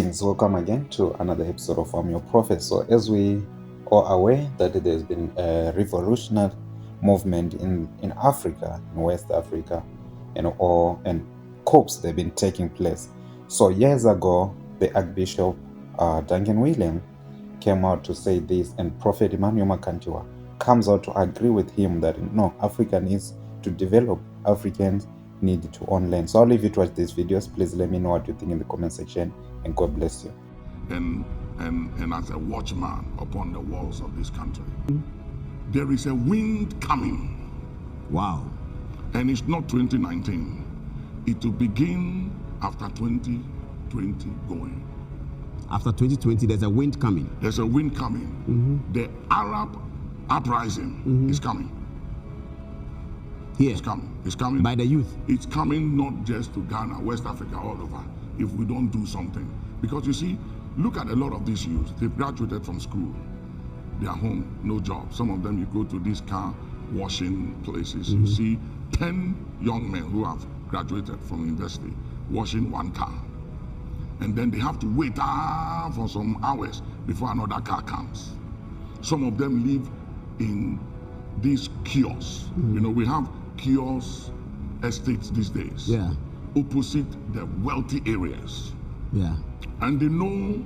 Greetings, welcome again to another episode of I'm Your Prophet. So as we are aware that there's been a revolutionary movement in Africa, in West Africa, and coups they've been taking place. So years ago, the Archbishop Duncan came out to say this, and Prophet Emmanuel Makandiwa comes out to agree with him that no, Africa needs to develop, Africans need to own land. So I'll leave you to watch these videos. Please let me know what you think in the comment section, and God bless you. And as a watchman upon the walls of this country, there is a wind coming. Wow. And it's not 2019. It will begin after 2020 going. After 2020, there's a wind coming. There's a wind coming. The Arab uprising is coming. Here. It's coming. It's coming. By the youth. It's coming not just to Ghana, West Africa, all over, if we don't do something. Because you see, look at a lot of these youth. They've graduated from school. They are home, no job. Some of them, you go to these car washing places, you see 10 young men who have graduated from university washing one car. And then they have to wait for some hours before another car comes. Some of them live in these kiosks. You know, we have kiosk estates these days. Yeah. Opposite the wealthy areas. Yeah. And they know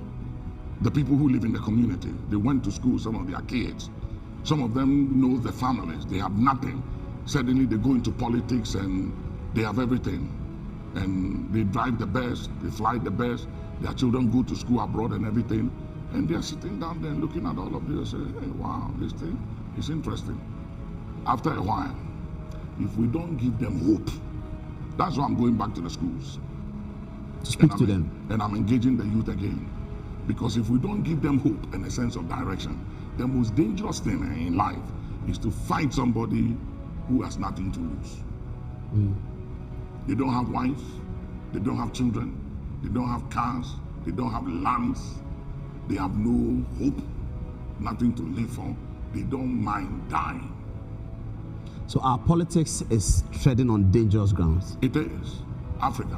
the people who live in the community. They went to school, some of their kids. Some of them know the families. They have nothing. Suddenly they go into politics and they have everything. And they drive the best, they fly the best. Their children go to school abroad and everything. And they're sitting down there looking at all of this and saying, hey, wow, this thing is interesting. After a while, if we don't give them hope, that's why I'm going back to the schools. To speak to them. And I'm engaging the youth again. Because if we don't give them hope and a sense of direction, the most dangerous thing in life is to find somebody who has nothing to lose. They don't have wives, they don't have children, they don't have cars, they don't have lands, they have no hope, nothing to live for, they don't mind dying. So our politics is treading on dangerous grounds. It is. Africa.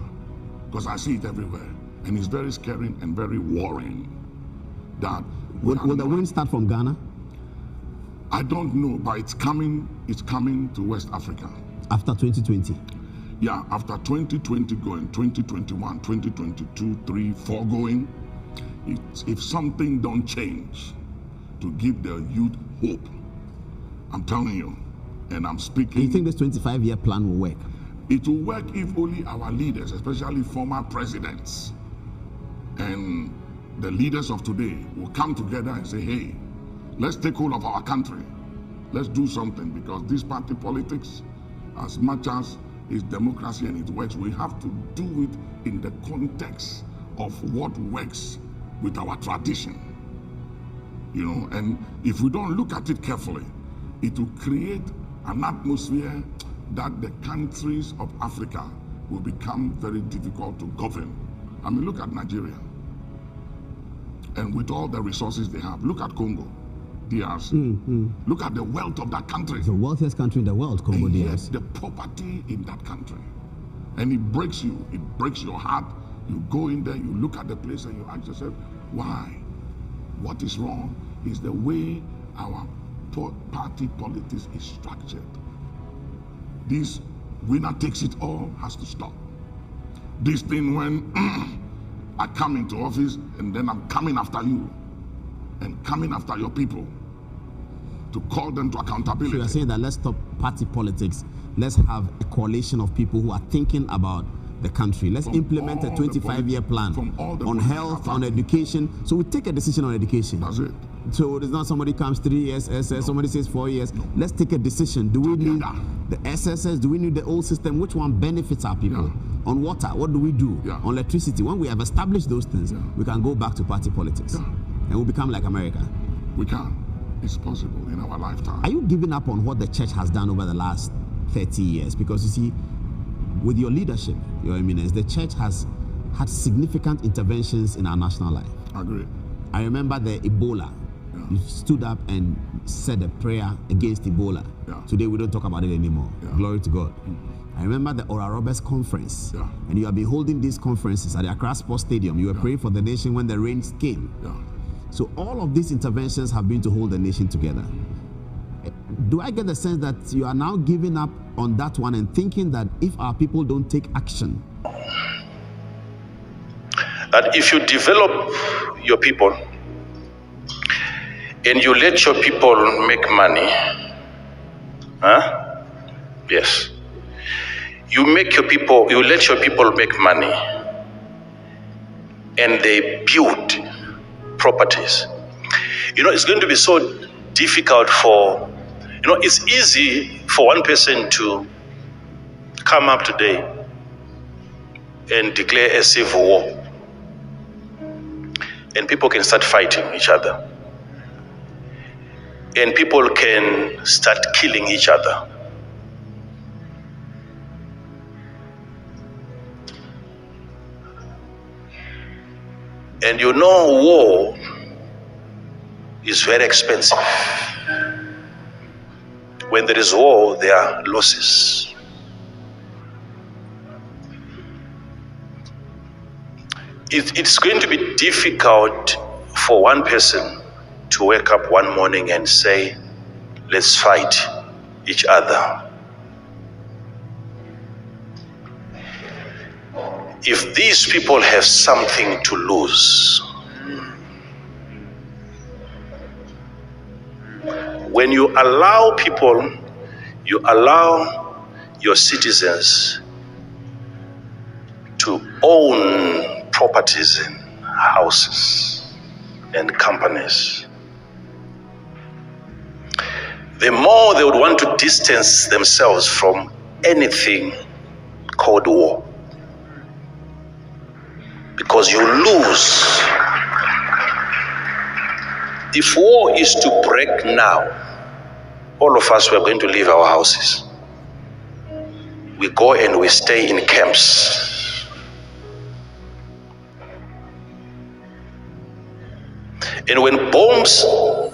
Because I see it everywhere. And it's very scary and very worrying. That will the wind start from Ghana? I don't know, but it's coming to West Africa. After 2020? Yeah, after 2020 going, 2021, 2022, 3, 4 going, if something don't change to give the youth hope, I'm telling you, and I'm speaking. Do you think this 25-year plan will work? It will work if only our leaders, especially former presidents and the leaders of today, will come together and say, hey, let's take hold of our country. Let's do something, because this party politics, as much as it's democracy and it works, we have to do it in the context of what works with our tradition. You know, and if we don't look at it carefully, it will create an atmosphere that the countries of Africa will become very difficult to govern. I mean, look at Nigeria. And with all the resources they have, look at Congo, DRC. Look at the wealth of that country. It's the wealthiest country in the world, Congo, and DRC. yet the poverty in that country. And it breaks you, it breaks your heart. You go in there, you look at the place and you ask yourself, why? What is wrong is the way our party politics is structured. This winner takes it all has to stop. This thing when I come into office and then I'm coming after you and coming after your people to call them to accountability. So you're saying that let's stop party politics. Let's have a coalition of people who are thinking about the country. Let's implement a 25-year plan on health, on education. So we take a decision on education. That's it. So it's not somebody comes 3 years, SS, somebody says 4 years. No. Let's take a decision. Do we need the SSS? Do we need the old system? Which one benefits our people? Yeah. On water, what do we do? Yeah. On electricity, when we have established those things, we can go back to party politics. Yeah. And we'll become like America. We can. It's possible in our lifetime. Are you giving up on what the church has done over the last 30 years? Because you see, with your leadership, Your Eminence, the church has had significant interventions in our national life. I agree. I remember the Ebola. Yeah. You stood up and said a prayer against Ebola. Yeah. Today we don't talk about it anymore. Yeah. Glory to God. I remember the Oral Roberts conference, and you have been holding these conferences at the Accra Sports Stadium. You were praying for the nation when the rains came. So all of these interventions have been to hold the nation together. Do I get the sense that you are now giving up on that one and thinking that if our people don't take action? That if you develop your people and you let your people make money, yes. You let your people make money and they build properties. It's going to be so difficult for, it's easy for one person to come up today and declare a civil war. And people can start fighting each other. And people can start killing each other. And war is very expensive. When there is war, there are losses. It's going to be difficult for one person to wake up one morning and say, let's fight each other. If these people have something to lose, when you allow people, you allow your citizens to own properties and houses and companies, the more they would want to distance themselves from anything called war. Because you lose. If war is to break now, all of us were going to leave our houses. We go and we stay in camps. And when bombs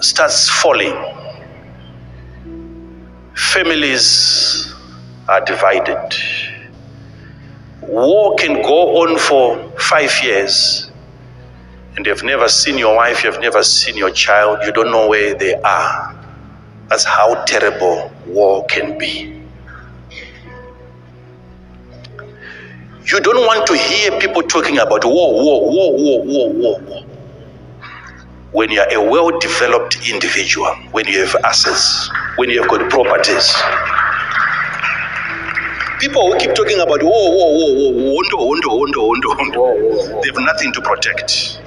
starts falling, families are divided. War can go on for 5 years, and you've never seen your wife, you've never seen your child, you don't know where they are. That's how terrible war can be. You don't want to hear people talking about war. When you are a well-developed individual, when you have assets, when you have good properties. People who keep talking about war, they have nothing to protect.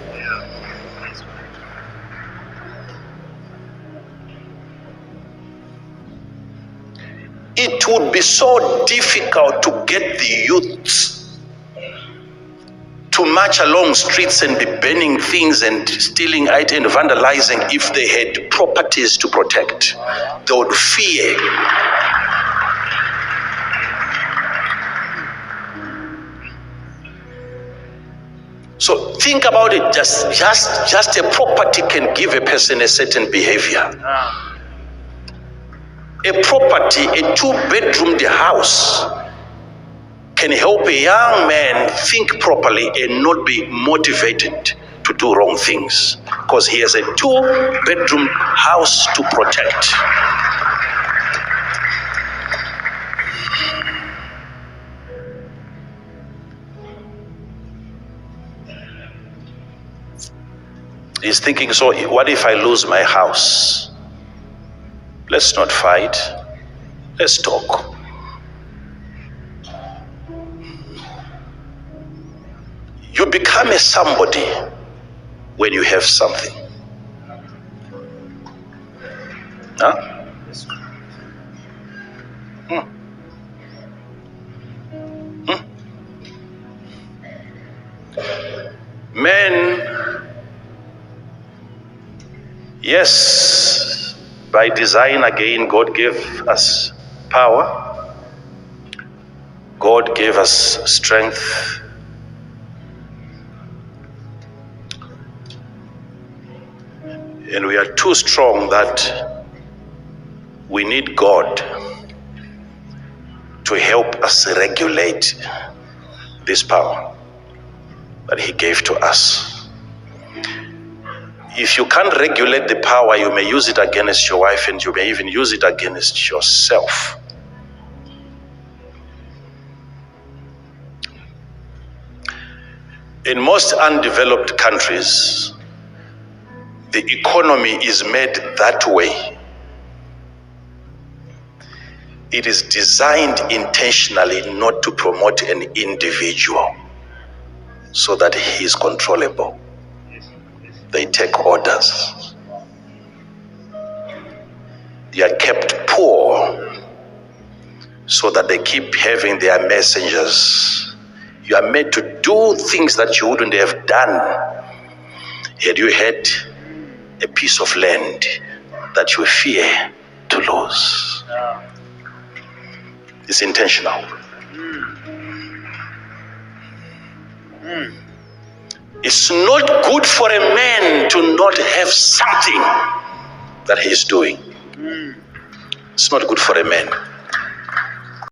It would be so difficult to get the youths to march along streets and be burning things and stealing items and vandalizing if they had properties to protect. They would fear. So think about it, just a property can give a person a certain behavior. A property, a 2-bedroom house can help a young man think properly and not be motivated to do wrong things because he has a 2-bedroom house to protect. He's thinking, so what if I lose my house? Let's not fight. Let's talk. You become a somebody when you have something. Huh? Men, yes, by design again, God gave us power. God gave us strength. And we are too strong that we need God to help us regulate this power that he gave to us. If you can't regulate the power, you may use it against your wife, and you may even use it against yourself. In most undeveloped countries, the economy is made that way. It is designed intentionally not to promote an individual so that he is controllable. They take orders. They are kept poor so that they keep having their messengers. You are made to do things that you wouldn't have done had you had a piece of land that you fear to lose. It's intentional. It's not good for a man to not have something that he is doing. It's not good for a man.